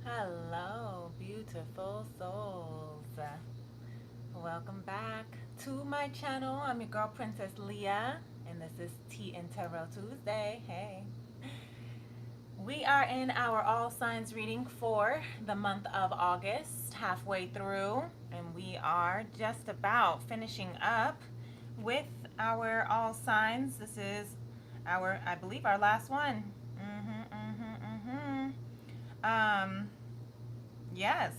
Hello, beautiful souls. Welcome back to my channel. I'm your girl, Princess Leah, and this is Tea and Tarot Tuesday. Hey. We are in our all signs reading for the month of August, halfway through, and we are just about finishing up with our all signs. This is I believe, our last one. Um, yes,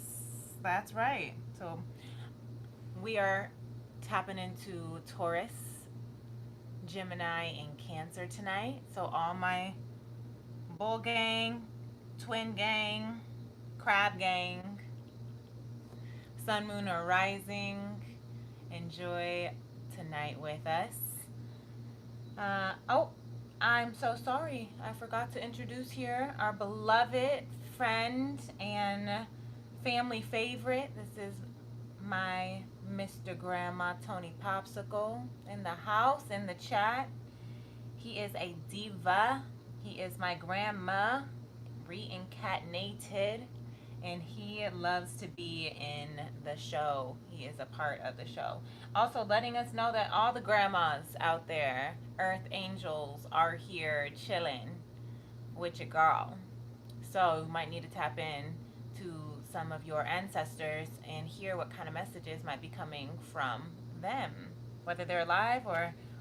that's right. So we are tapping into Taurus, Gemini, and Cancer tonight. So all my bull gang, twin gang, crab gang, sun, moon, or rising, enjoy tonight with us. Oh, I'm so sorry. I forgot to introduce here our beloved friend and family favorite. This is my Mr. Grandma Tony Popsicle in the house, in the chat. He is a diva. He is my grandma, reincarnated, and he loves to be in the show. He is a part of the show. Also letting us know that all the grandmas out there, earth angels, are here chilling with your girl. So you might need to tap in to some of your ancestors and hear what kind of messages might be coming from them, whether they're alive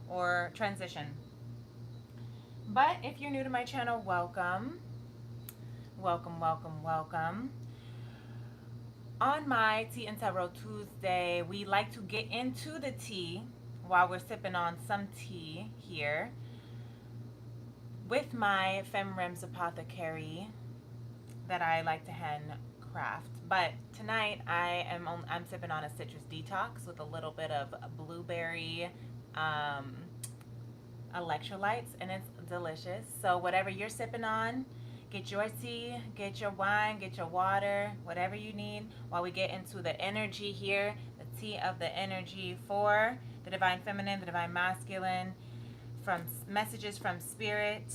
or transition. But if you're new to my channel, welcome. Welcome, welcome, welcome. On my Tea and Tarot Tuesday, we like to get into the tea while we're sipping on some tea here with my Femrims Apothecary that I like to handcraft. But tonight I'm sipping on a citrus detox with a little bit of blueberry electrolytes, and it's delicious. So whatever you're sipping on, get your tea, get your wine, get your water, whatever you need while we get into the energy here, the tea of the energy for the divine feminine, the divine masculine, from messages from spirit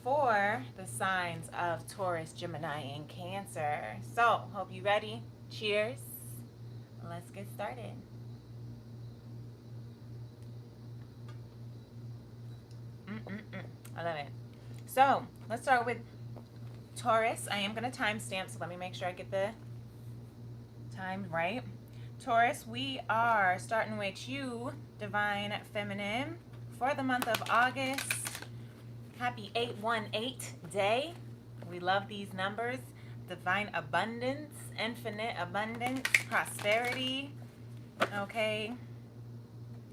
for the signs of Taurus, Gemini, and Cancer. So, hope you're ready. Cheers. Let's get started. I love it. So, let's start with Taurus. I am going to timestamp, so let me make sure I get the time right. Taurus, we are starting with you, divine feminine, for the month of August. Happy 818 day. We love these numbers. Divine abundance, infinite abundance, prosperity. Okay.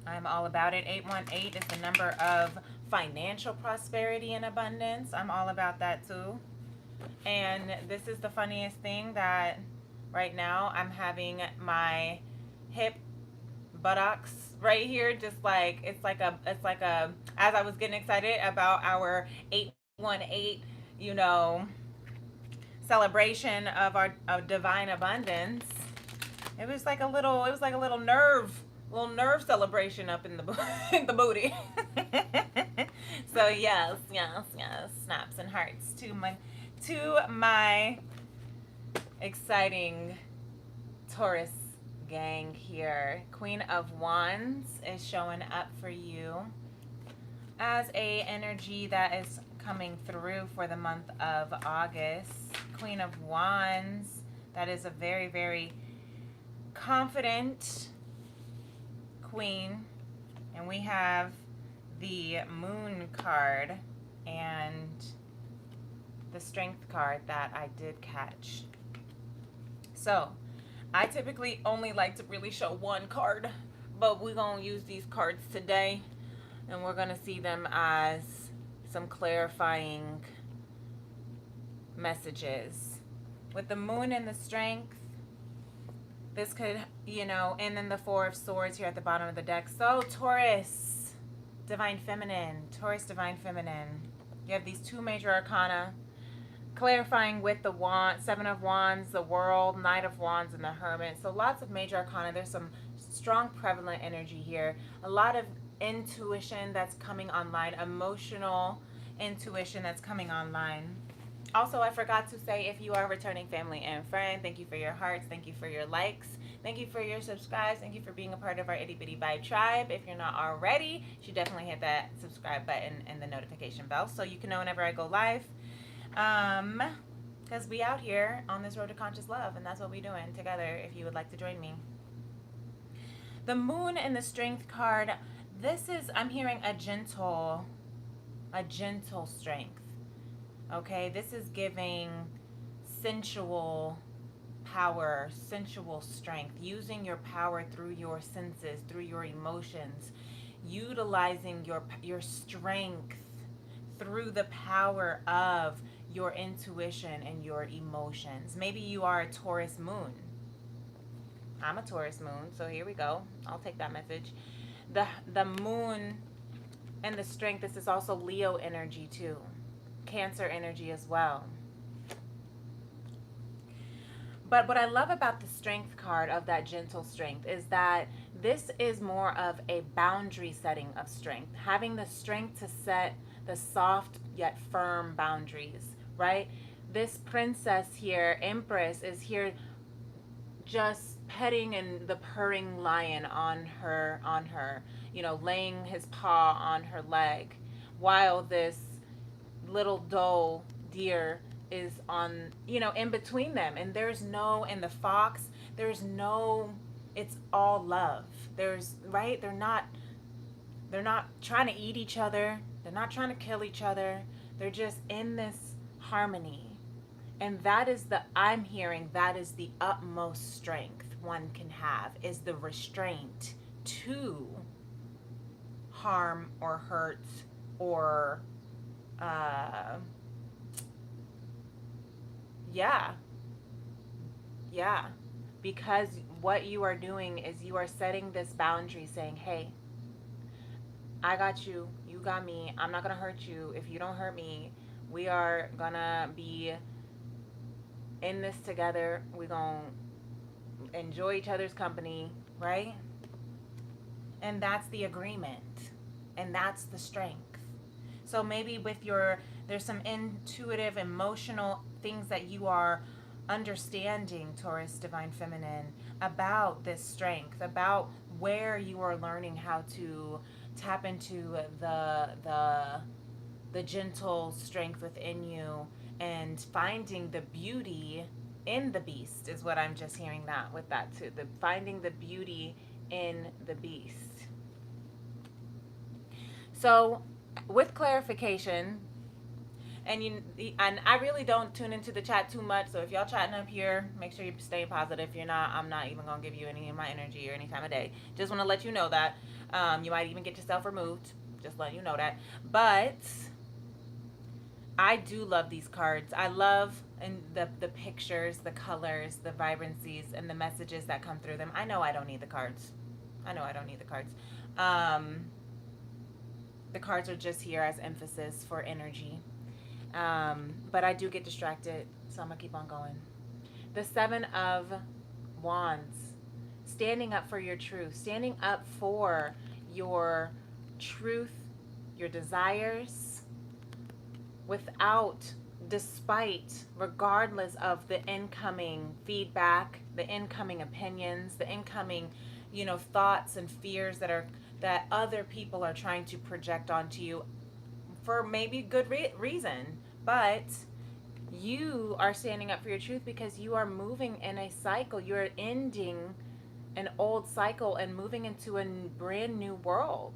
I'm all about it. 818 is the number of financial prosperity and abundance. I'm all about that too. And this is the funniest thing, that right now I'm having my hip buttocks right here, just like it's like a as I was getting excited about our 818, celebration of our divine abundance. It was like a little nerve celebration up in the in the booty. So yes, snaps and hearts to my exciting Taurus gang here. Queen of Wands is showing up for you as a energy that is coming through for the month of August. Queen of Wands, that is a very, very confident queen. And we have the Moon card and the Strength card that I did catch. So I typically only like to really show one card, but we're going to use these cards today, and we're going to see them as some clarifying messages. With the Moon and the Strength, this could, and then the Four of Swords here at the bottom of the deck. So Taurus, Divine Feminine, Taurus, Divine Feminine. You have these two major arcana clarifying with the Seven of Wands, the World, Knight of Wands, and the Hermit. So lots of major arcana. There's some strong prevalent energy here. A lot of intuition that's coming online, emotional intuition that's coming online. Also, I forgot to say, if you are a returning family and friend, thank you for your hearts, thank you for your likes, thank you for your subscribes, thank you for being a part of our Itty Bitty Vibe tribe. If you're not already, you should definitely hit that subscribe button and the notification bell so you can know whenever I go live. Because we out here on this road to conscious love, and that's what we're doing together if you would like to join me. The Moon and the Strength card, this is, I'm hearing a gentle strength. Okay, this is giving sensual power, sensual strength, using your power through your senses, through your emotions, utilizing your strength through the power of your intuition and your emotions. Maybe you are a Taurus moon. I'm a Taurus moon, so here we go. I'll take that message. The moon and the strength, this is also Leo energy too. Cancer energy as well. But what I love about the strength card of that gentle strength is that this is more of a boundary setting of strength. Having the strength to set the soft yet firm boundaries, right? This princess here, Empress, is here just petting and the purring lion on her, you know, laying his paw on her leg, while this little doe deer is on, you know, in between them. And there's no, and the fox, there's no, it's all love. There's, right? They're not trying to eat each other. They're not trying to kill each other. They're just in this harmony. And that is I'm hearing that is the utmost strength one can have, is the restraint to harm or hurt or, yeah. Because what you are doing is you are setting this boundary saying, hey, I got you, you got me, I'm not gonna hurt you. If you don't hurt me, we are gonna be in this together. We're gonna enjoy each other's company, right? And that's the agreement, and that's the strength. So maybe with there's some intuitive, emotional things that you are understanding, Taurus Divine Feminine, about this strength, about where you are learning how to tap into the gentle strength within you and finding the beauty in the beast, is what I'm just hearing that with that too. Finding the beauty in the beast. So with clarification, and I really don't tune into the chat too much, so if y'all chatting up here, make sure you're staying positive. If you're not, I'm not even gonna give you any of my energy or any time of day. Just want to let you know that. You might even get yourself removed, just letting you know that. But I do love these cards. I love and the pictures, the colors, the vibrancies, and the messages that come through them. I know I don't need the cards. The cards are just here as emphasis for energy. But I do get distracted, so I'm going to keep on going. The Seven of Wands. Standing up for your truth. Standing up for your truth, your desires, despite, regardless of the incoming feedback, the incoming opinions, the incoming, thoughts and fears that other people are trying to project onto you for maybe good reason. But you are standing up for your truth because you are moving in a cycle. You're ending an old cycle and moving into a brand new world.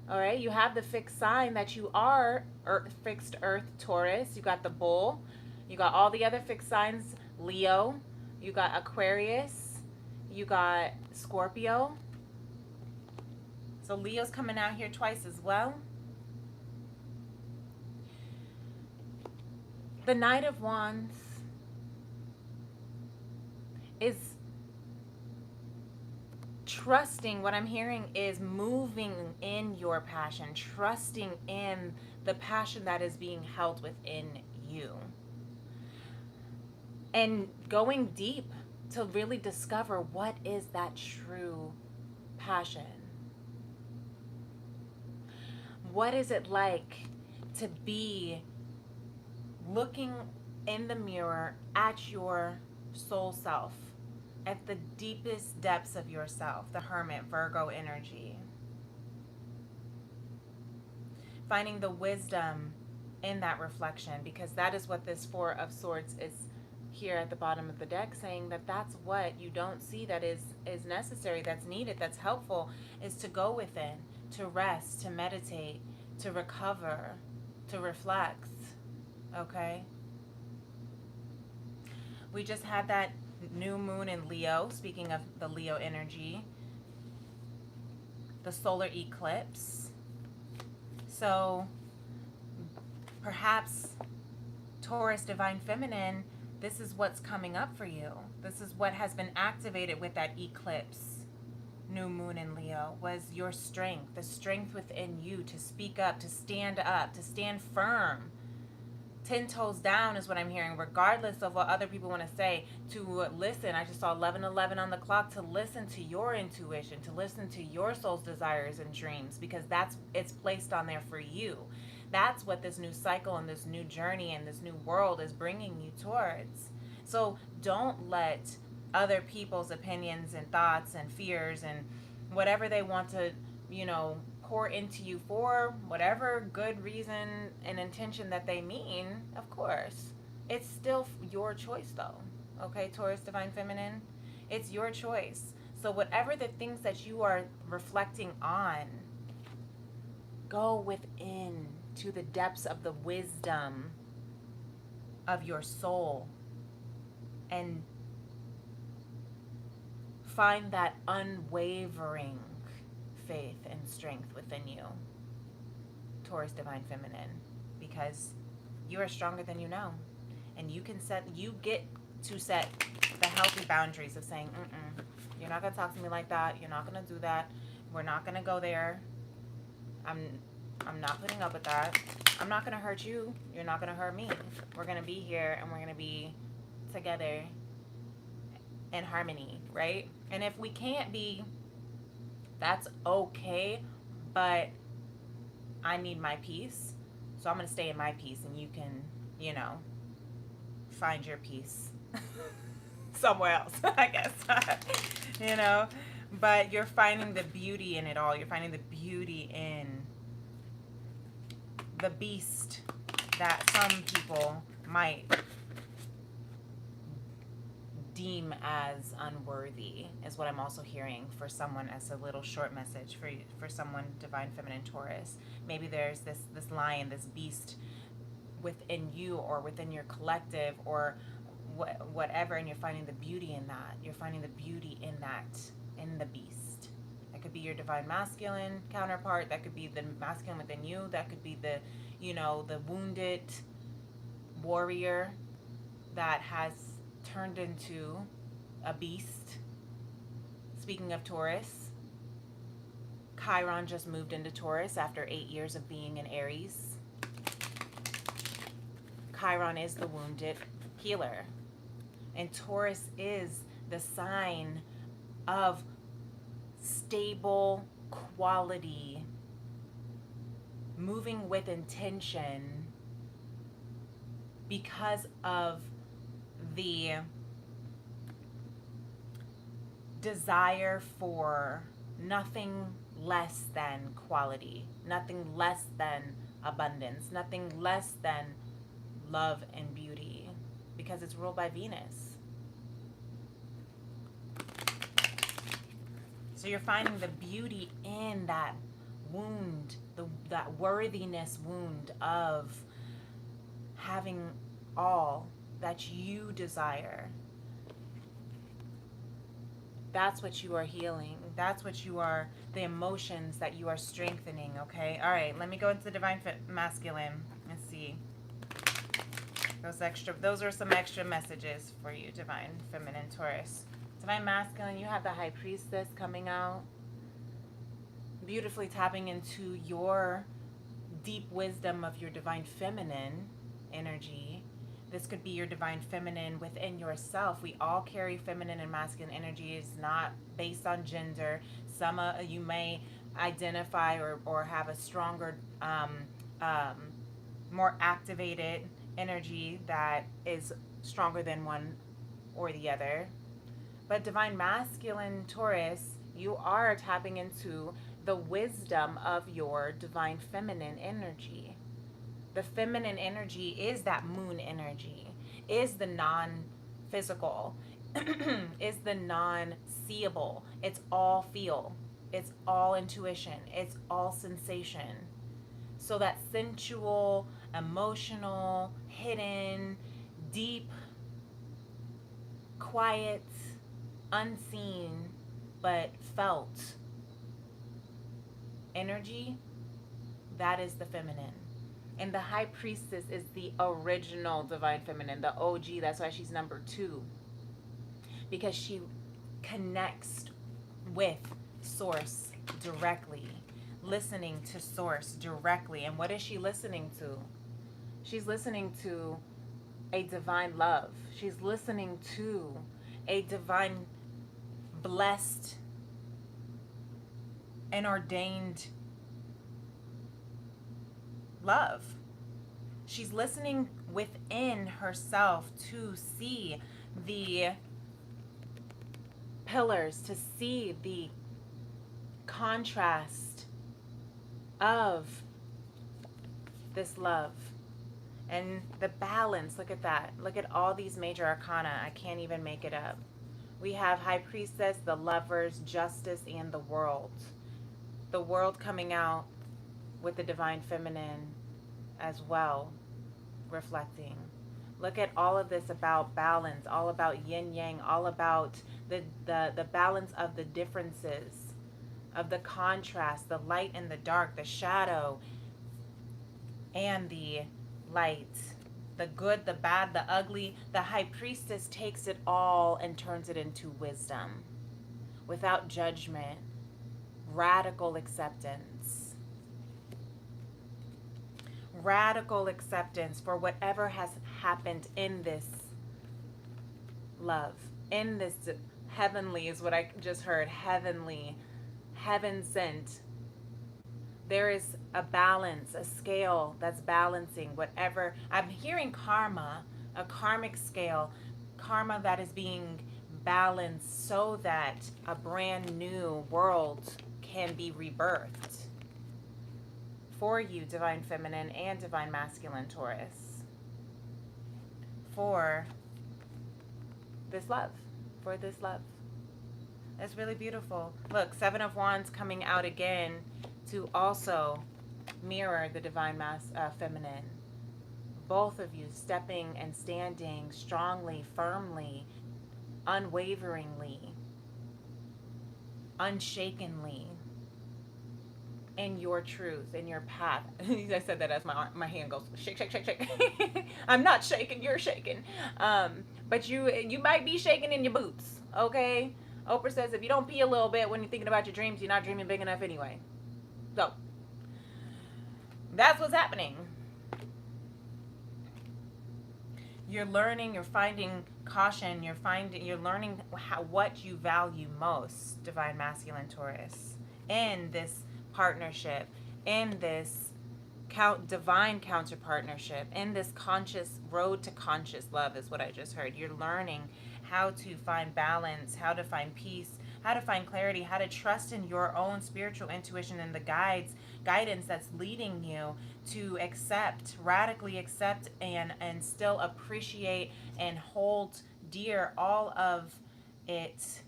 All right, you have the fixed sign that you are fixed earth Taurus. You got the bull. You got all the other fixed signs, Leo. You got Aquarius. You got Scorpio. So Leo's coming out here twice as well. The Knight of Wands is trusting. What I'm hearing is moving in your passion, trusting in the passion that is being held within you, and going deep to really discover what is that true passion. What is it like to be looking in the mirror at your soul self, at the deepest depths of yourself, the Hermit, Virgo energy. Finding the wisdom in that reflection, because that is what this Four of Swords is here at the bottom of the deck saying, that that's what you don't see that is necessary, that's needed, that's helpful, is to go within, to rest, to meditate, to recover, to reflect. Okay? We just had that new moon in Leo, speaking of the Leo energy, the solar eclipse. So perhaps Taurus Divine Feminine, this is what's coming up for you. This is what has been activated with that eclipse, new moon in Leo, was your strength, the strength within you to speak up, to stand firm. 10 toes down is what I'm hearing, regardless of what other people want to say, to listen. I just saw 11:11 on the clock, to listen to your intuition, to listen to your soul's desires and dreams, because it's placed on there for you. That's what this new cycle and this new journey and this new world is bringing you towards. So don't let other people's opinions and thoughts and fears and whatever they want to, pour into you for whatever good reason and intention that they mean, of course. It's still your choice though. Okay, Taurus Divine Feminine? It's your choice. So whatever the things that you are reflecting on, go within to the depths of the wisdom of your soul and find that unwavering faith and strength within you, Taurus Divine Feminine, because you are stronger than you know, and you get to set the healthy boundaries of saying, you're not gonna talk to me like that, you're not gonna do that, we're not gonna go there, I'm not putting up with that, I'm not gonna hurt you, you're not gonna hurt me, we're gonna be here and we're gonna be together in harmony, right? And if we can't be, that's okay, but I need my peace, so I'm going to stay in my peace, and you can, find your peace somewhere else, I guess, but you're finding the beauty in it all. You're finding the beauty in the beast that some people might deem as unworthy, is what I'm also hearing for someone, as a little short message for someone Divine Feminine Taurus. Maybe there's this lion, this beast within you or within your collective or whatever, and you're finding the beauty in that. You're finding the beauty in that, in the beast. That could be your Divine Masculine counterpart. That could be the masculine within you. That could be the, the wounded warrior that has turned into a beast. Speaking of Taurus, Chiron just moved into Taurus after 8 years of being in Aries. Chiron is the wounded healer, and Taurus is the sign of stable quality, moving with intention because of the desire for nothing less than quality, nothing less than abundance, nothing less than love and beauty, because it's ruled by Venus. So you're finding the beauty in that wound, that worthiness wound of having all that you desire. That's what you are healing. That's what you are, the emotions that you are strengthening, okay? All right, let me go into the Divine Masculine. Let's see. Those are some extra messages for you, Divine Feminine Taurus. Divine Masculine, you have the High Priestess coming out, beautifully tapping into your deep wisdom of your Divine Feminine energy. This could be your Divine Feminine within yourself. We all carry feminine and masculine energy. It's not based on gender. Some you may identify or have a stronger, more activated energy that is stronger than one or the other. But divine masculine Taurus, you are tapping into the wisdom of your divine feminine energy. The feminine energy is that moon energy, is the non-physical, is the non-seeable. It's all feel, it's all intuition, it's all sensation. So that sensual, emotional, hidden, deep, quiet, unseen, but felt energy, that is the feminine. And the high priestess is the original divine feminine, the OG. That's why she's number 2. Because she connects with source directly, listening to source directly. And what is she listening to? She's listening to a divine love. She's listening to a divine, blessed, and ordained love. She's listening within herself to see the pillars, to see the contrast of this love and the balance. Look at that. Look at all these major arcana. I can't even make it up. We have High Priestess, the Lovers, Justice, and the World. The World coming out with the divine feminine as well, reflecting. Look at all of this about balance, all about yin yang, all about the balance of the differences, of the contrast, the light and the dark, the shadow and the light, the good, the bad, the ugly. The High Priestess takes it all and turns it into wisdom without judgment, radical acceptance. Radical acceptance for whatever has happened in this love, in this heavenly, is what I just heard, heavenly, heaven sent. There is a balance, a scale that's balancing whatever. I'm hearing karma, a karmic scale, karma that is being balanced so that a brand new world can be rebirthed for you, divine feminine and divine masculine Taurus, for this love, for this love. It's really beautiful. Look, 7 of Wands coming out again to also mirror the divine feminine. Both of you stepping and standing strongly, firmly, unwaveringly, unshakenly in your truth, in your path. I said that as my hand goes shake, shake, shake, shake. I'm not shaking, you're shaking. But you might be shaking in your boots, okay? Oprah says if you don't pee a little bit when you're thinking about your dreams, you're not dreaming big enough anyway. So that's what's happening. You're learning, you're finding caution, you're learning what you value most, divine masculine Taurus, in this partnership, in this divine counter partnership, in this conscious road to conscious love, is what I just heard. You're learning how to find balance, how to find peace, how to find clarity, how to trust in your own spiritual intuition and the guidance that's leading you to accept, radically accept, and still appreciate and hold dear all of it,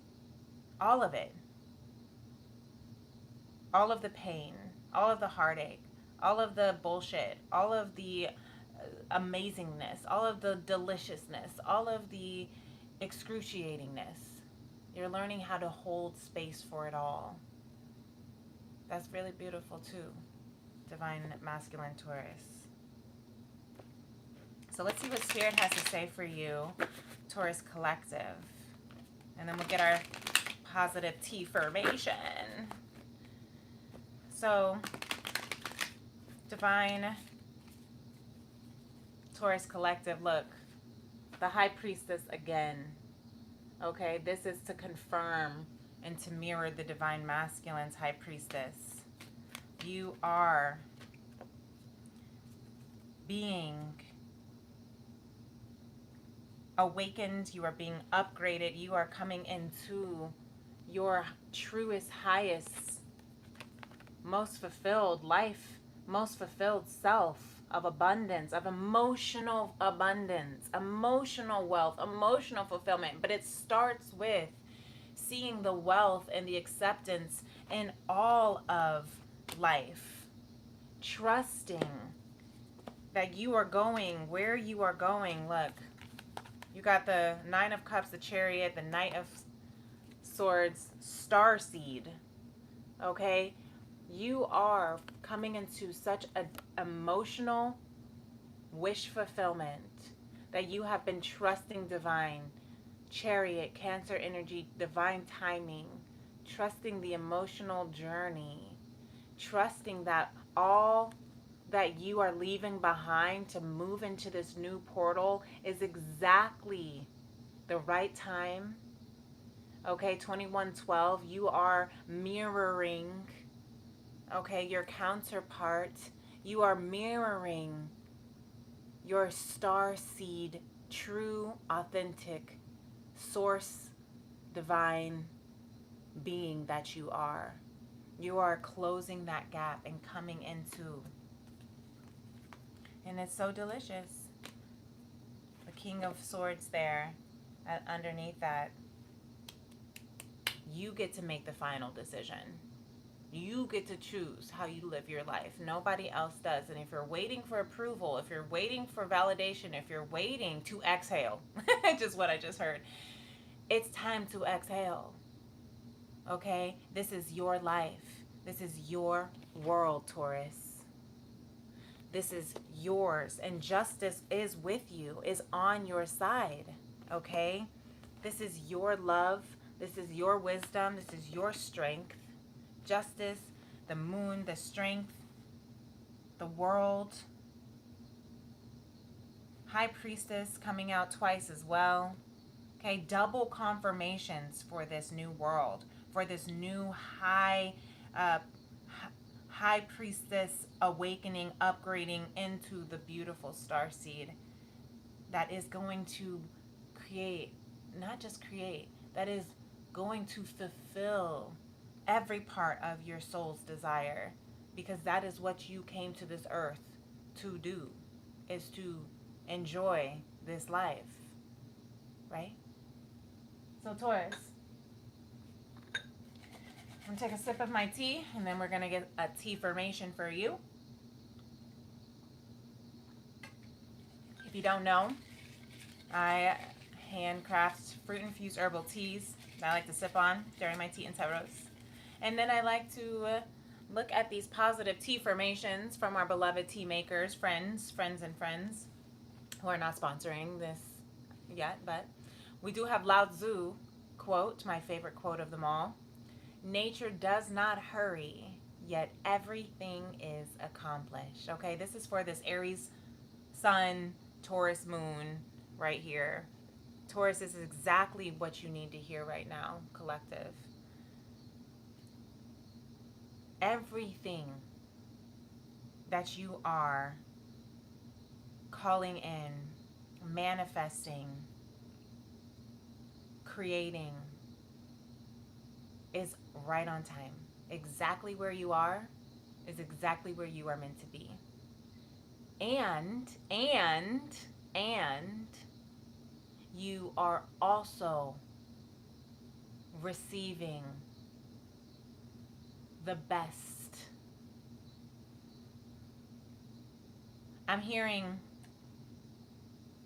all of it. All of the pain, all of the heartache, all of the bullshit, all of the amazingness, all of the deliciousness, all of the excruciatingness. You're learning how to hold space for it all. That's really beautiful too, divine masculine Taurus. So let's see what Spirit has to say for you, Taurus Collective. And then we'll get our positive T formation. So, divine Taurus Collective, look, the High Priestess again. Okay, this is to confirm and to mirror the divine masculine's High Priestess. You are being awakened. You are being upgraded. You are coming into your truest, highest, most fulfilled life, most fulfilled self of abundance, of emotional abundance, emotional wealth, emotional fulfillment. But it starts with seeing the wealth and the acceptance in all of life, trusting that you are going where you are going. Look, you got the Nine of Cups, the Chariot, the Knight of Swords, Star Seed. Okay? You are coming into such an emotional wish fulfillment that you have been trusting divine. Chariot, Cancer energy, divine timing, trusting the emotional journey, trusting that all that you are leaving behind to move into this new portal is exactly the right time. Okay, 2112, you are mirroring, okay, your counterpart. You are mirroring your star seed, true, authentic, source, divine being that you are. You are closing that gap and coming into. And it's so delicious. The King of Swords there, underneath that. You get to make the final decision. You get to choose how you live your life. Nobody else does. And if you're waiting for approval, if you're waiting for validation, if you're waiting to exhale, just what I just heard, it's time to exhale. Okay? This is your life. This is your world, Taurus. This is yours. And justice is with you, is on your side. Okay? This is your love. This is your wisdom. This is your strength. Justice, the moon, the strength, the world. High Priestess coming out twice as well. Okay, double confirmations for this new world, for this new high Priestess awakening, upgrading into the beautiful star seed that is going to create, not just create, that is going to fulfill every part of your soul's desire, because that is what you came to this earth to do, is to enjoy this life, right? So Taurus, I'm gonna take a sip of my tea, and then we're gonna get a tea formation for you. If you don't know, I handcraft fruit-infused herbal teas that I like to sip on during my tea and tarots. And then I like to look at these positive tea formations from our beloved tea makers, friends who are not sponsoring this yet, but we do have Lao Tzu quote, my favorite quote of them all. Nature does not hurry, yet everything is accomplished. Okay, this is for this Aries Sun, Taurus Moon right here. Taurus, this is exactly what you need to hear right now, collective. Everything that you are calling in, manifesting, creating is right on time. Exactly where you are is exactly where you are meant to be. And you are also receiving the best. I'm hearing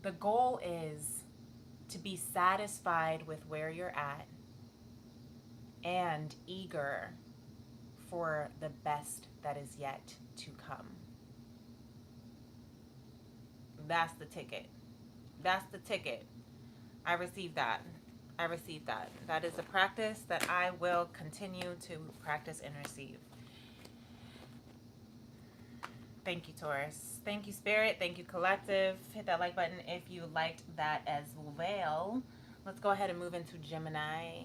the goal is to be satisfied with where you're at and eager for the best that is yet to come. That's the ticket. That's the ticket. I received that. I received that. That is a practice that I will continue to practice and receive. Thank you, Taurus. Thank you, Spirit. Thank you, Collective. Hit that like button if you liked that as well. Let's go ahead and move into Gemini.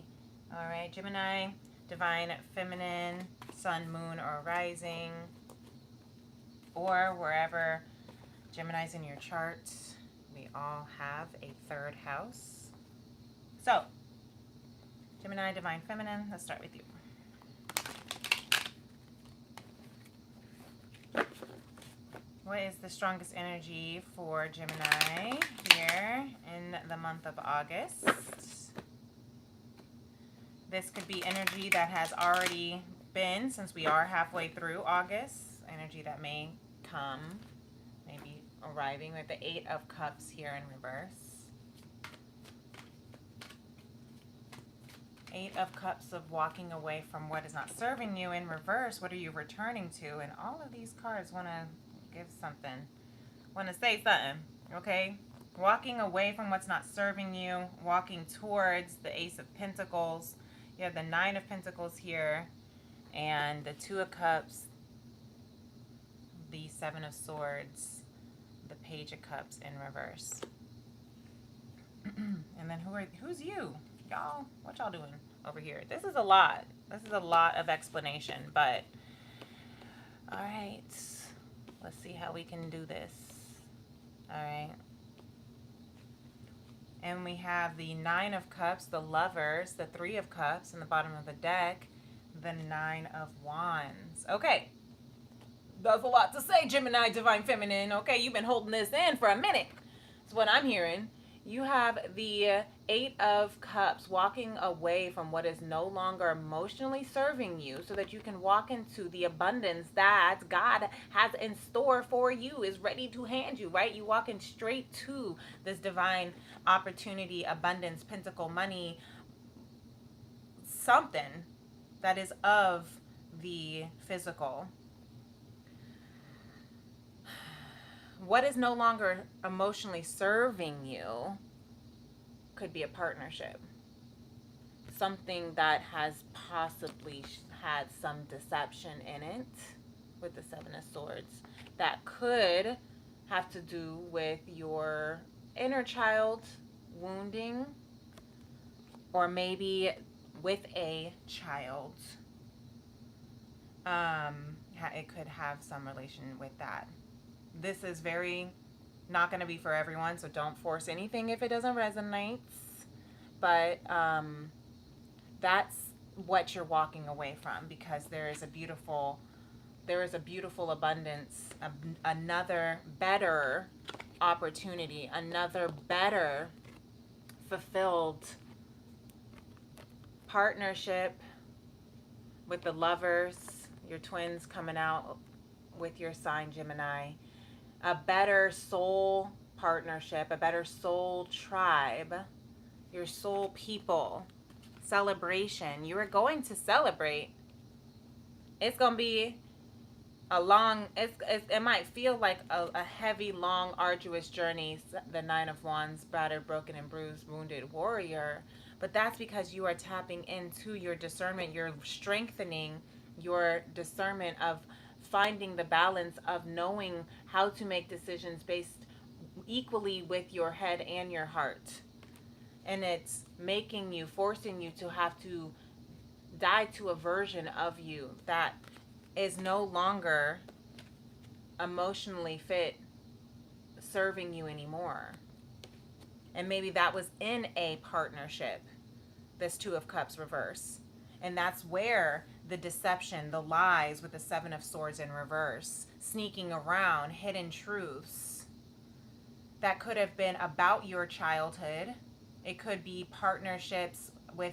All right, Gemini, divine feminine, sun, moon, or rising, or wherever Gemini's in your chart. We all have a third house. So, Gemini, Divine Feminine, let's start with you. What is the strongest energy for Gemini here in the month of August? This could be energy that has already been, since we are halfway through August, energy that may come, maybe arriving with the Eight of Cups here in reverse. Eight of Cups of walking away from what is not serving you in reverse. What are you returning to? And all of these cards want to give something, want to say something, okay? Walking away from what's not serving you, walking towards the Ace of Pentacles. You have the Nine of Pentacles here, and the Two of Cups, the Seven of Swords, the Page of Cups in reverse. And then who's you? Y'all, what y'all doing over here? This is a lot. This is a lot of explanation, but all right. Let's see how we can do this. All right. And we have the Nine of Cups, the Lovers, the Three of Cups in the bottom of the deck, the Nine of Wands. Okay. That's a lot to say, Gemini, Divine Feminine. Okay, you've been holding this in for a minute. That's what I'm hearing. You have the Eight of Cups, walking away from what is no longer emotionally serving you so that you can walk into the abundance that God has in store for you, is ready to hand you, right? You walking straight to this divine opportunity, abundance, pentacle, money, something that is of the physical. What is no longer emotionally serving you could be a partnership. Something that has possibly had some deception in it with the Seven of Swords. That could have to do with your inner child wounding, or maybe with a child. It could have some relation with that. This is very not going to be for everyone, so don't force anything if it doesn't resonate. But that's what you're walking away from, because there is a beautiful abundance, another better opportunity, another better fulfilled partnership with the Lovers, your twins coming out with your sign, Gemini. A better soul partnership, a better soul tribe, your soul people, celebration. You are going to celebrate. It's going to be a long, it might feel like a heavy, long, arduous journey. The Nine of Wands, battered, broken, and bruised, wounded warrior. But that's because you are tapping into your discernment. You're strengthening your discernment of finding the balance of knowing how to make decisions based equally with your head and your heart. And it's making you, forcing you to have to die to a version of you that is no longer emotionally fit, serving you anymore. And maybe that was in a partnership, this Two of Cups reverse. And that's where the deception, the lies with the Seven of Swords in reverse, sneaking around, hidden truths, that could have been about your childhood. It could be partnerships with,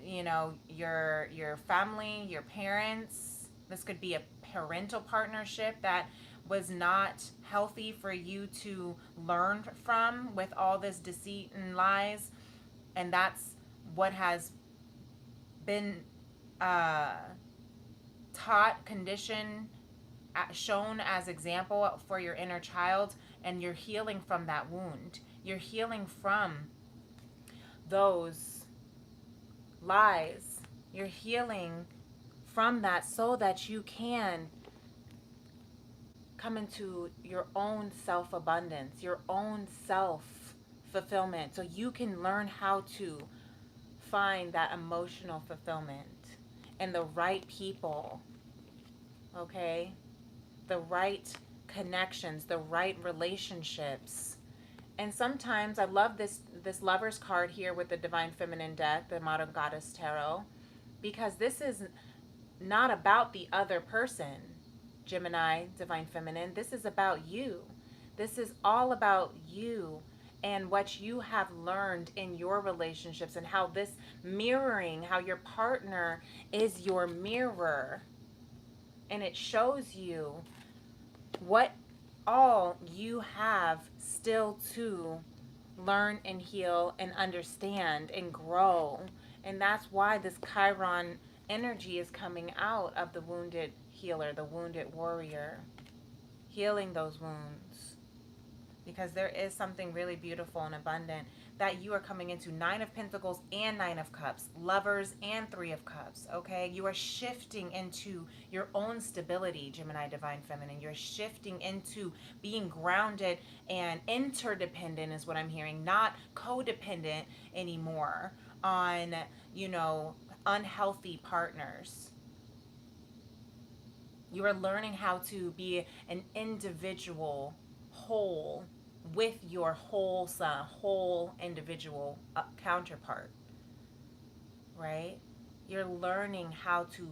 your family, your parents. This could be a parental partnership that was not healthy for you to learn from, with all this deceit and lies. And that's what has been taught, conditioned, shown as example for your inner child, and you're healing from that wound. You're healing from those lies. You're healing from that so that you can come into your own self-abundance, your own self-fulfillment, so you can learn how to find that emotional fulfillment and the right people, okay? The right connections, the right relationships, And sometimes I love this Lover's card here with the Divine Feminine deck, the Modern Goddess Tarot, because this is not about the other person, Gemini, Divine Feminine. This is about you. This is all about you and what you have learned in your relationships, and how this mirroring, how your partner is your mirror. And it shows you what all you have still to learn and heal and understand and grow. And that's why this Chiron energy is coming out of the wounded healer, the wounded warrior, healing those wounds. Because there is something really beautiful and abundant that you are coming into. 9 of Pentacles and 9 of Cups, Lovers and 3 of Cups, okay? You are shifting into your own stability, Gemini Divine Feminine. You're shifting into being grounded and interdependent is what I'm hearing, not codependent anymore on, you know, unhealthy partners. You are learning how to be an individual whole with your whole individual counterpart, right? You're learning how to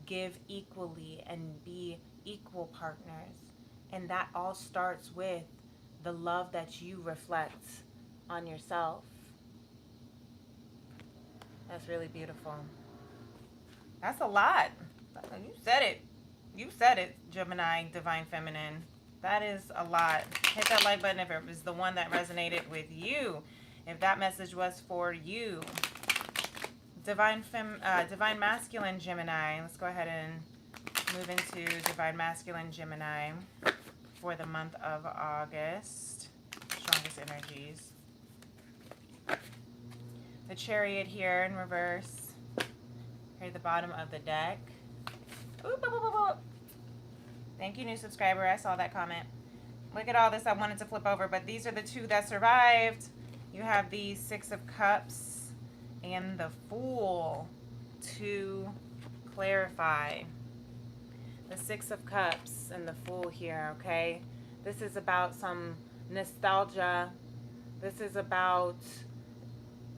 give equally and be equal partners. And that all starts with the love that you reflect on yourself. That's really beautiful. That's a lot. You said it. You said it, Gemini Divine Feminine. That is a lot. Hit that like button if it was the one that resonated with you. If that message was for you. Divine Masculine Gemini. Let's go ahead and move into Divine Masculine Gemini for the month of August. Strongest energies. The Chariot here in reverse. Here at the bottom of the deck. Oop, oop, oop, oop, oop. Thank you, new subscriber. I saw that comment. Look at all this I wanted to flip over, but these are the 2 that survived. You have the 6 of Cups and the Fool to clarify. The 6 of Cups and the Fool here, okay? This is about some nostalgia. This is about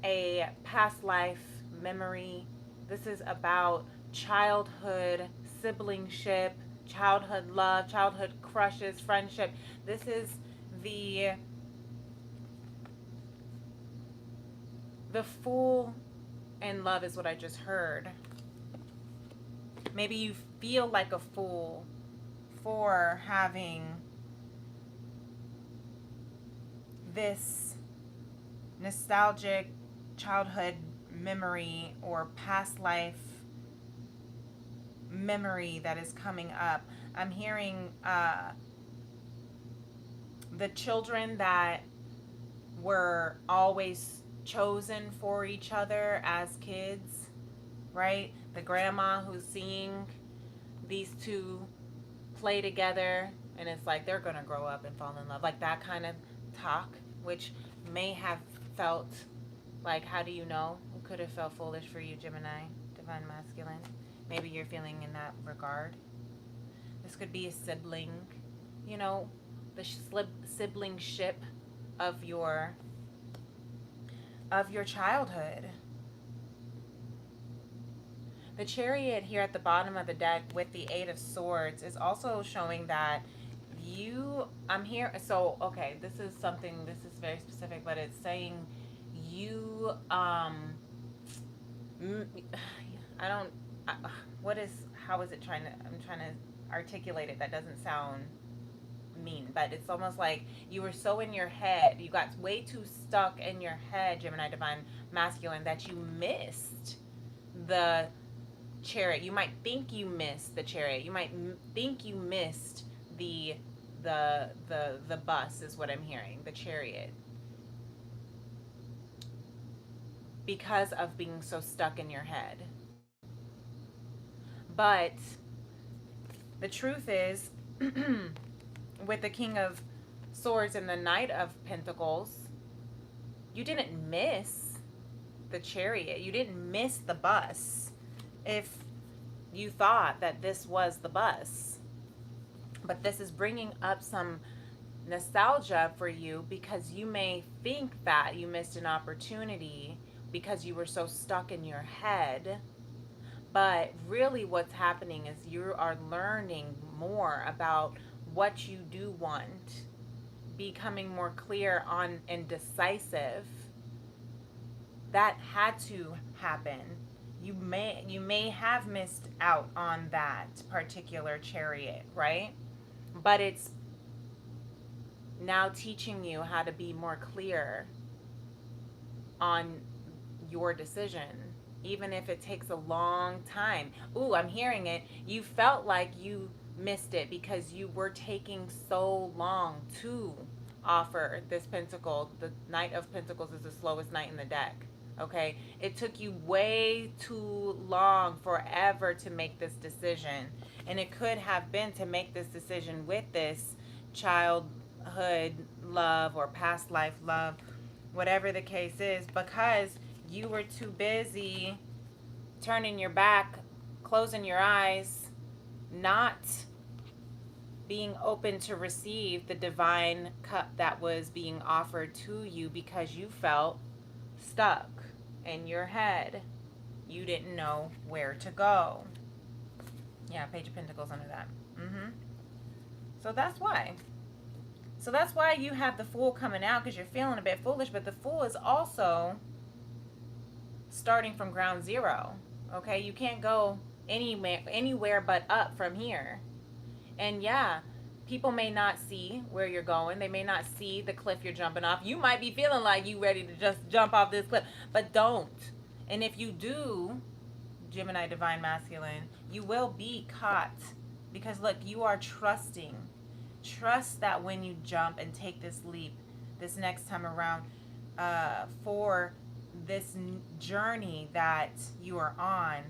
a past life memory. This is about childhood siblingship, childhood love, childhood crushes, friendship. This is the Fool in love is what I just heard. Maybe you feel like a fool for having this nostalgic childhood memory or past life memory that is coming up. I'm hearing the children that were always chosen for each other as kids, right? The grandma who's seeing these 2 play together, and it's like they're gonna grow up and fall in love, like that kind of talk, which may have felt like, how do you know? It could have felt foolish for you, Gemini, Divine Masculine. Maybe you're feeling in that regard. This could be a sibling, you know, the siblingship of your childhood. The Chariot here at the bottom of the deck with the 8 of Swords is also showing that I'm here. So, okay, this is very specific, but it's saying you, how is it I'm trying to articulate it that doesn't sound mean, but it's almost like you were so in your head, you got way too stuck in your head, Gemini Divine Masculine, that you missed the Chariot. You might think you missed the Chariot. You might think you missed the bus is what I'm hearing, the Chariot, because of being so stuck in your head. But the truth is, with the King of Swords and the Knight of Pentacles, you didn't miss the Chariot. You didn't miss the bus if you thought that this was the bus. But this is bringing up some nostalgia for you, because you may think that you missed an opportunity because you were so stuck in your head. But really, what's happening is you are learning more about what you do want, becoming more clear on and decisive. That had to happen. You may have missed out on that particular chariot, right? But it's now teaching you how to be more clear on your decision, even if it takes a long time. Ooh, I'm hearing it. You felt like you missed it because you were taking so long to offer this pentacle. The Knight of Pentacles is the slowest knight in the deck. Okay, it took you way too long, forever, to make this decision. And it could have been to make this decision with this childhood love or past life love, whatever the case is, because you were too busy turning your back, closing your eyes, not being open to receive the divine cup that was being offered to you, because you felt stuck in your head. You didn't know where to go. Yeah, Page of Pentacles under that. So that's why. So that's why you have the Fool coming out, because you're feeling a bit foolish. But the Fool is also starting from ground zero. Okay, you can't go anywhere but up from here. And yeah, people may not see where you're going. They may not see the cliff you're jumping off. You might be feeling like you ready to just jump off this cliff, but don't. And if you do, Gemini Divine Masculine, you will be caught, because look, you are trusting. Trust that when you jump and take this leap this next time around, for this journey that you are on,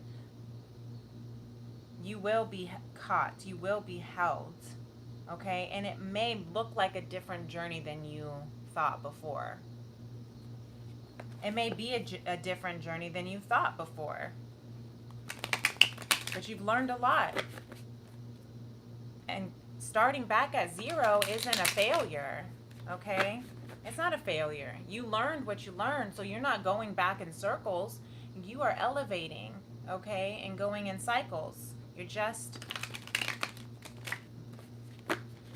you will be caught. You will be held. Okay? And it may look like a different journey than you thought before. It may be a different journey than you thought before. But you've learned a lot. And starting back at zero isn't a failure. Okay? It's not a failure. You learned what you learned, so you're not going back in circles. You are elevating, okay, and going in cycles. You're just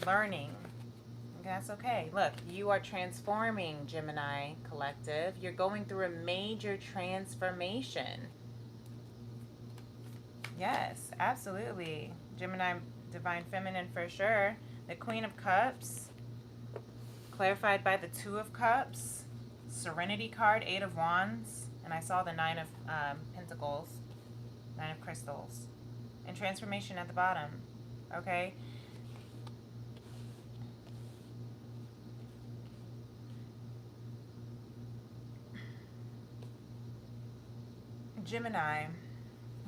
learning. That's okay. Look, you are transforming, Gemini Collective. You're going through a major transformation. Yes, absolutely. Gemini Divine Feminine for sure. The Queen of Cups, clarified by the Two of Cups, Serenity card, Eight of Wands, and I saw the Nine of Pentacles, Nine of Crystals, and transformation at the bottom. Okay? Gemini,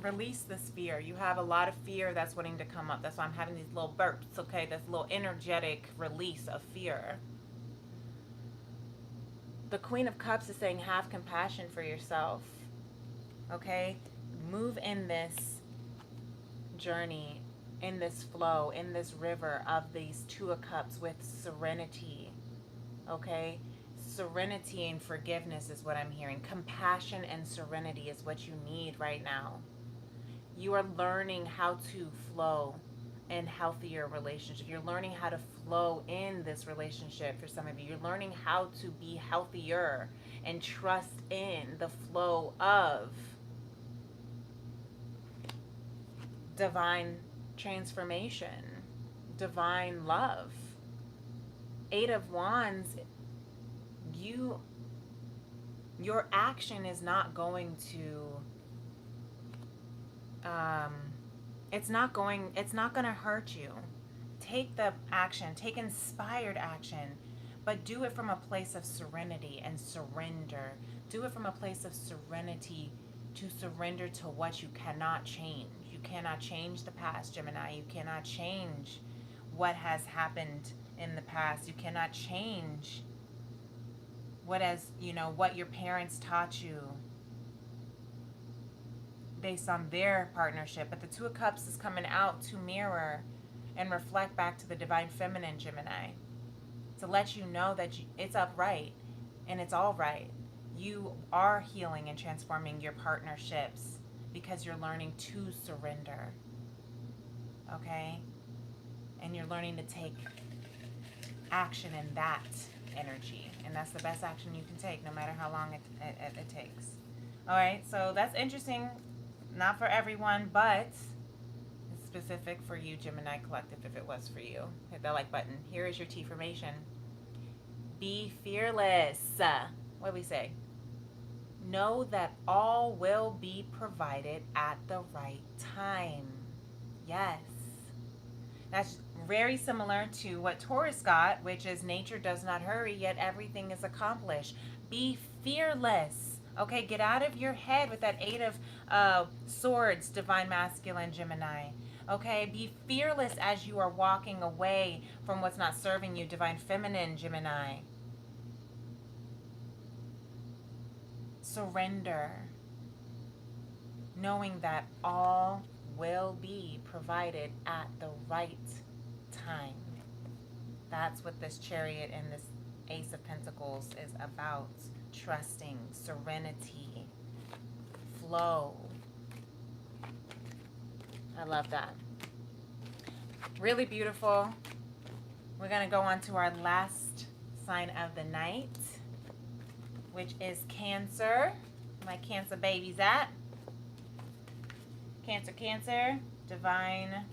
release this fear. You have a lot of fear that's wanting to come up. That's why I'm having these little burps, okay? This little energetic release of fear. The Queen of Cups is saying have compassion for yourself, okay? Move in this journey, in this flow, in this river of these Two of Cups with serenity, okay? Serenity and forgiveness is what I'm hearing. Compassion and serenity is what you need right now. You are learning how to flow in healthier relationships. You're learning how to flow in this relationship for some of you. You're learning how to be healthier and trust in the flow of divine transformation, divine love. Eight of Wands, your action is not going to it's not going to hurt you. Take the action, take inspired action, but do it from a place of serenity and surrender. Do it from a place of serenity, to surrender to what you cannot change. You cannot change the past, Gemini. You cannot change what has happened in the past. You cannot change what your parents taught you based on their partnership. But the Two of Cups is coming out to mirror and reflect back to the Divine Feminine, Gemini. to let you know that it's upright and it's all right. You are healing and transforming your partnerships because you're learning to surrender, okay? And you're learning to take action in that energy. And that's the best action you can take, no matter how long it takes. All right, so that's interesting. Not for everyone, but it's specific for you, Gemini Collective, if it was for you. Hit that like button. Here is your T formation. Be fearless. What do we say? Know that all will be provided at the right time. Yes. That's very similar to what Taurus got, which is nature does not hurry, yet everything is accomplished. Be fearless. Okay, get out of your head with that Eight of Swords, Divine Masculine Gemini. Okay, be fearless as you are walking away from what's not serving you, Divine Feminine Gemini. Surrender, knowing that all will be provided at the right time. That's what this Chariot and this Ace of Pentacles is about. Trusting, serenity, flow. I love that. Really beautiful. We're going to go on to our last sign of the night, which is Cancer. My Cancer babies at? Cancer, Cancer, Divine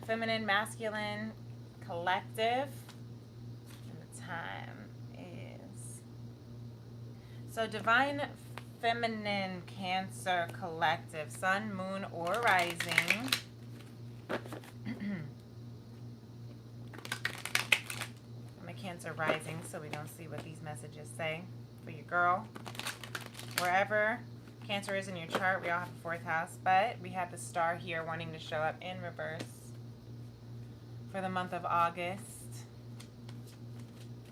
Feminine, Masculine, Collective. And the time is... So Divine Feminine, Cancer, Collective, Sun, Moon, or Rising. I'm a Cancer rising, so we don't see what these messages say for your girl. Wherever Cancer is in your chart, we all have a 4th house, but we have the star here wanting to show up in reverse for the month of August.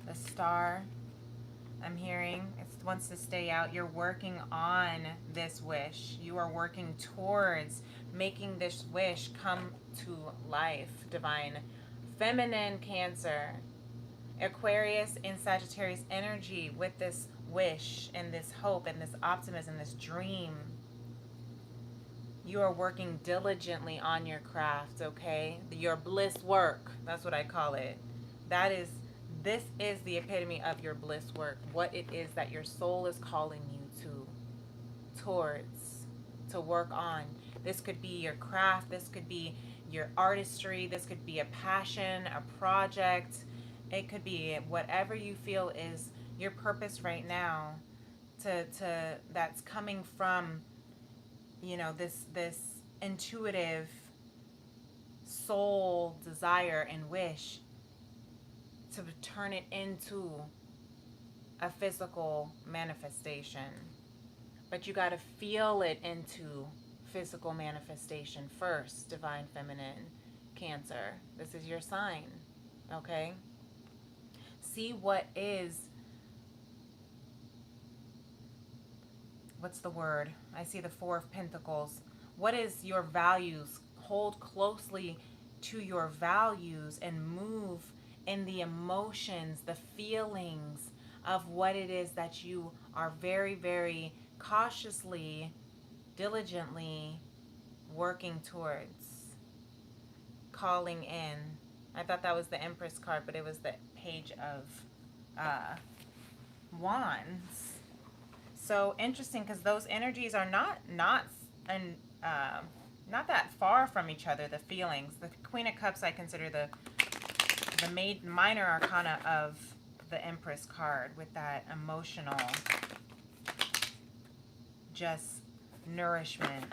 The star, I'm hearing, it wants to stay out. You're working on this wish. You are working towards making this wish come to life. Divine Feminine Cancer, Aquarius in Sagittarius energy with this wish and this hope and this optimism, this dream. You are working diligently on your craft, okay? Your bliss work, that's what I call it. This is the epitome of your bliss work, what it is that your soul is calling you towards, to work on. This could be your craft, this could be your artistry, this could be a passion, a project. It could be whatever you feel is your purpose right now, that's coming from, you know, this intuitive soul desire and wish to turn it into a physical manifestation. But you got to feel it into physical manifestation first, Divine Feminine Cancer. This is your sign, okay? See what is, what's the word? I see the 4 of Pentacles. What is your values? Hold closely to your values and move in the emotions, the feelings of what it is that you are very, very cautiously, diligently working towards, calling in. I thought that was the Empress card, but it was the Page of Wands. So interesting, because those energies are not that far from each other. The feelings, the Queen of Cups, I consider the minor arcana of the Empress card, with that emotional, just nourishment.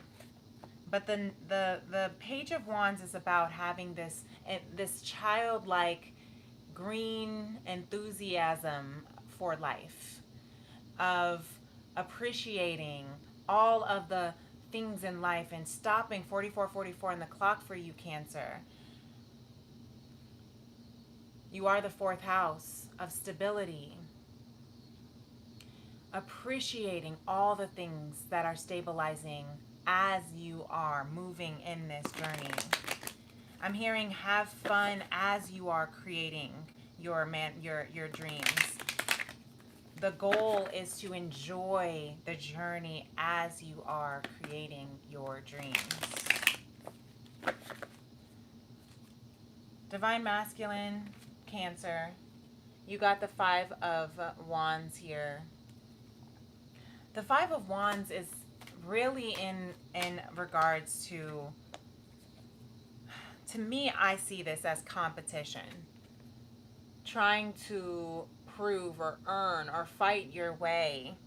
But the Page of Wands is about having this childlike green enthusiasm for life, of appreciating all of the things in life and stopping 4444 on the clock for you, Cancer. You are the 4th house of stability. Appreciating all the things that are stabilizing as you are moving in this journey. I'm hearing have fun as you are creating your dreams. The goal is to enjoy the journey as you are creating your dreams. Divine Masculine, Cancer. You got the Five of Wands here. The Five of Wands is really in regards to me, I see this as competition. Trying to prove or earn or fight your way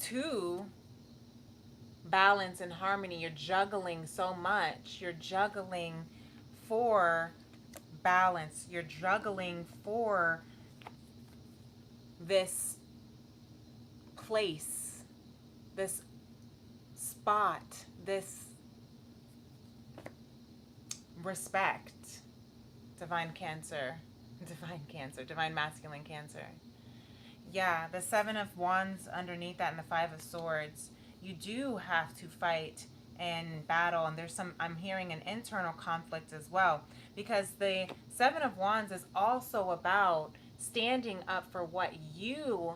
to balance and harmony. You're juggling so much. You're juggling for balance. You're juggling for this place, this spot, this respect. Divine Masculine Cancer. Yeah, the Seven of Wands underneath that and the Five of Swords. You do have to fight and battle, and there's some, I'm hearing an internal conflict as well, because the Seven of Wands is also about standing up for what you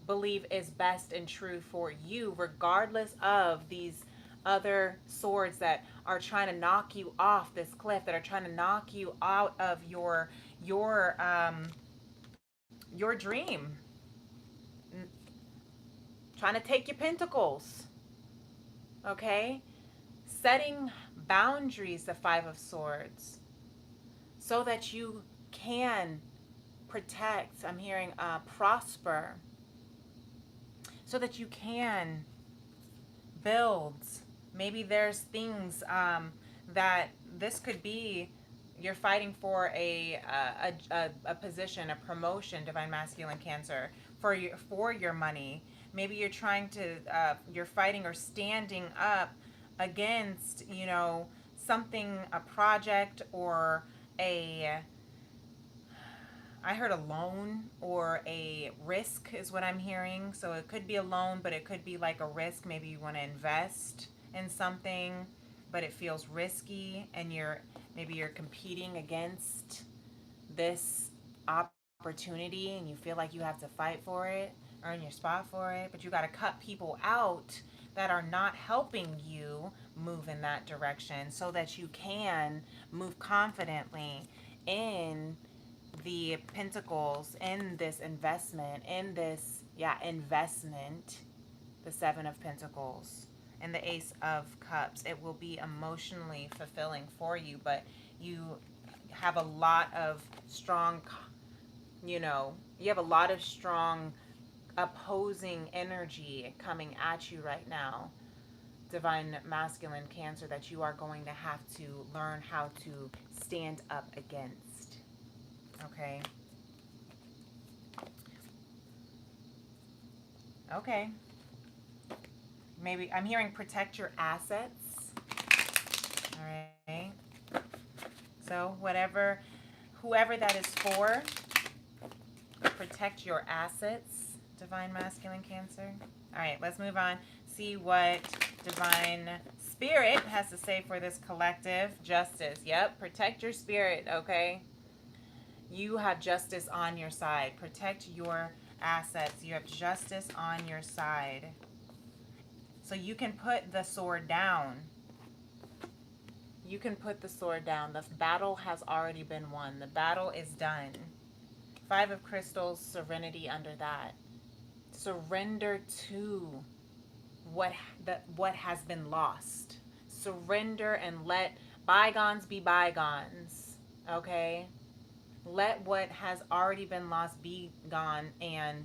believe is best and true for you, regardless of these other swords that are trying to knock you off this cliff, that are trying to knock you out of your dream, trying to take your pentacles. Okay, setting boundaries, the Five of Swords, so that you can protect, I'm hearing prosper, so that you can build. Maybe there's things that this could be, you're fighting for a position, a promotion, Divine Masculine Cancer, for your money. Maybe you're trying to, you're fighting or standing up against, something, a project or I heard a loan or a risk is what I'm hearing. So it could be a loan, but it could be like a risk. Maybe you want to invest in something, but it feels risky, and maybe you're competing against this opportunity, and you feel like you have to fight for it, earn your spot for it, but you got to cut people out that are not helping you move in that direction, so that you can move confidently in the Pentacles, in this investment, the Seven of Pentacles and the Ace of Cups. It will be emotionally fulfilling for you, but you have a lot of strong, you have a lot of strong opposing energy coming at you right now, Divine Masculine Cancer, that you are going to have to learn how to stand up against. Okay. Okay. Maybe I'm hearing protect your assets. All right. So whoever that is for, protect your assets, Divine Masculine Cancer. All right, let's move on. See what Divine Spirit has to say for this collective. Justice. Yep, protect your spirit, okay? You have justice on your side. Protect your assets. You have justice on your side. So you can put the sword down. You can put the sword down. The battle has already been won. The battle is done. Five of Crystals, serenity under that. Surrender to what has been lost. Surrender and let bygones be bygones. Okay? Let what has already been lost be gone, and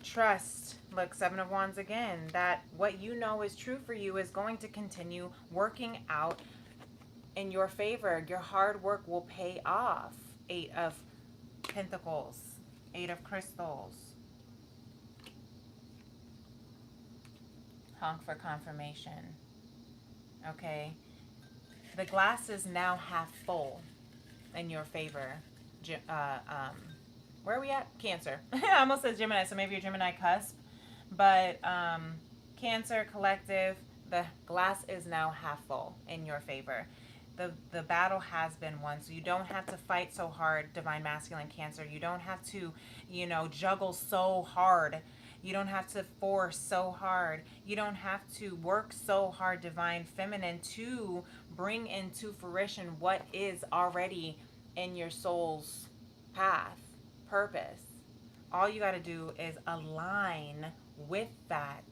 trust. Look, Seven of Wands again, that what you know is true for you is going to continue working out in your favor. Your hard work will pay off. Eight of Pentacles, Eight of Crystals. Honk for confirmation. Okay. The glass is now half full in your favor. Where are we at? Cancer. I almost said Gemini, so maybe you're Gemini cusp. But Cancer collective, the glass is now half full in your favor. The battle has been won. So you don't have to fight so hard, Divine Masculine Cancer. You don't have to, juggle so hard. You don't have to force so hard. You don't have to work so hard, Divine Feminine, to bring into fruition what is already in your soul's path, purpose. All you got to do is align with that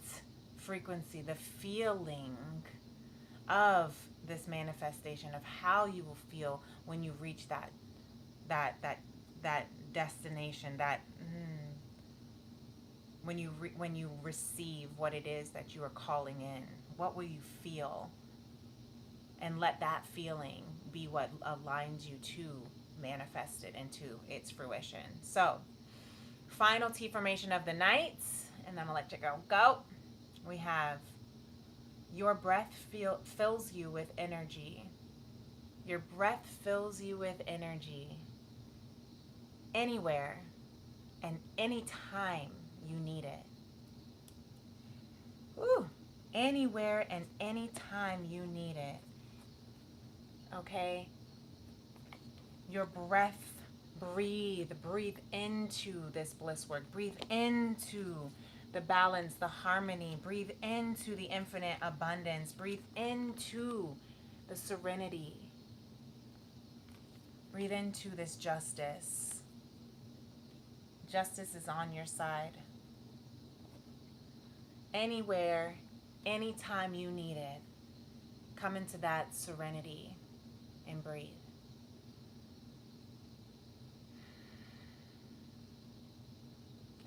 frequency, the feeling of this manifestation, of how you will feel when you reach that destination, that when you receive what it is that you are calling in. What will you feel? And let that feeling be what aligns you to manifest it into its fruition. So, final T formation of the night, and then I'm gonna let you go. We have your breath fills you with energy. Your breath fills you with energy anywhere and anytime you need it. Ooh, anywhere and anytime you need it. Okay? Your breath, breathe into this bliss work. Breathe into the balance, the harmony. Breathe into the infinite abundance. Breathe into the serenity. Breathe into this justice. Justice is on your side. Anywhere, anytime you need it, come into that serenity and breathe.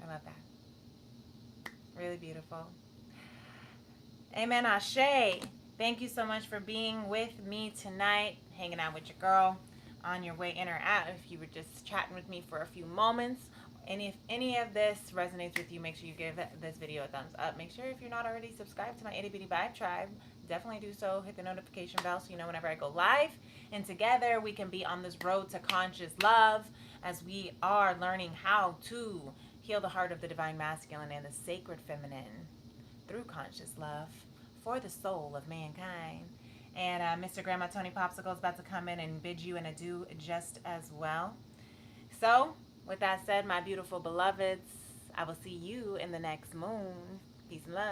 I love that. Really beautiful. Amen, Ashe. Thank you so much for being with me tonight, hanging out with your girl on your way in or out. If you were just chatting with me for a few moments, and if any of this resonates with you, make sure you give this video a thumbs up. Make sure if you're not already subscribed to my Itty Bitty Vibe Tribe, definitely do so. Hit the notification bell so you know whenever I go live. And together we can be on this road to conscious love as we are learning how to heal the heart of the Divine Masculine and the Sacred Feminine through conscious love for the soul of mankind. And Mr. Grandma Tony Popsicle is about to come in and bid you an adieu just as well. So, with that said, my beautiful beloveds, I will see you in the next moon. Peace and love.